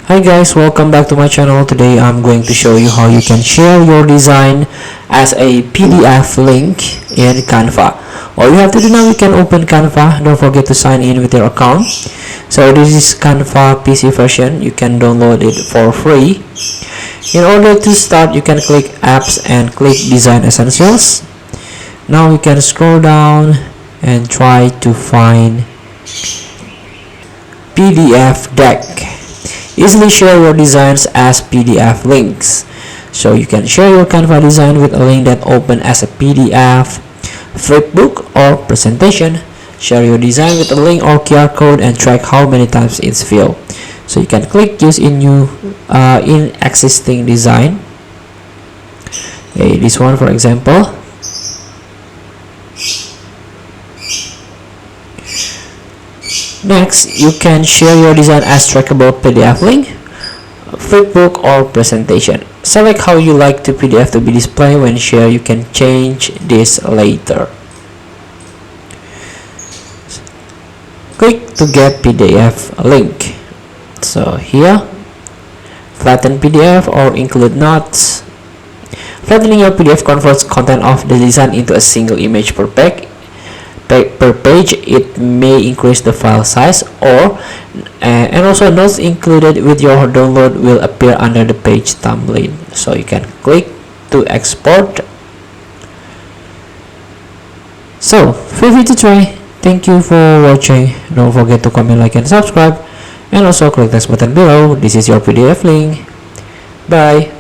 Hi guys, welcome back to my channel. Today I'm going to show you how you can share your design as a PDF link in Canva. All you have to do now, you can open Canva. Don't forget to sign in with your account. So this is Canva PC version. You can download it for free. In order to start, you can click apps and click design essentials. Now you can scroll down and try to find PDF deck. Easily share your designs as PDF links. So you can share your Canva design with a link that open as a PDF, flipbook, or presentation. Share your design with a link or QR code and track how many times it's filled. So you can click use in existing design. Okay, this one for example. Next, you can share your design as trackable PDF link, flipbook, or presentation. Select how you like the PDF to be displayed when shared. You can change this later. Click to get PDF link. So here, flatten PDF or include notes. Flattening your PDF converts content of the design into a single image per page. It may increase the file size, and also notes included with your download will appear under the page template. So you can click to export. So feel free to try. Thank you for watching. Don't forget to comment, like, and subscribe, and also click this button below. This is your PDF link. Bye.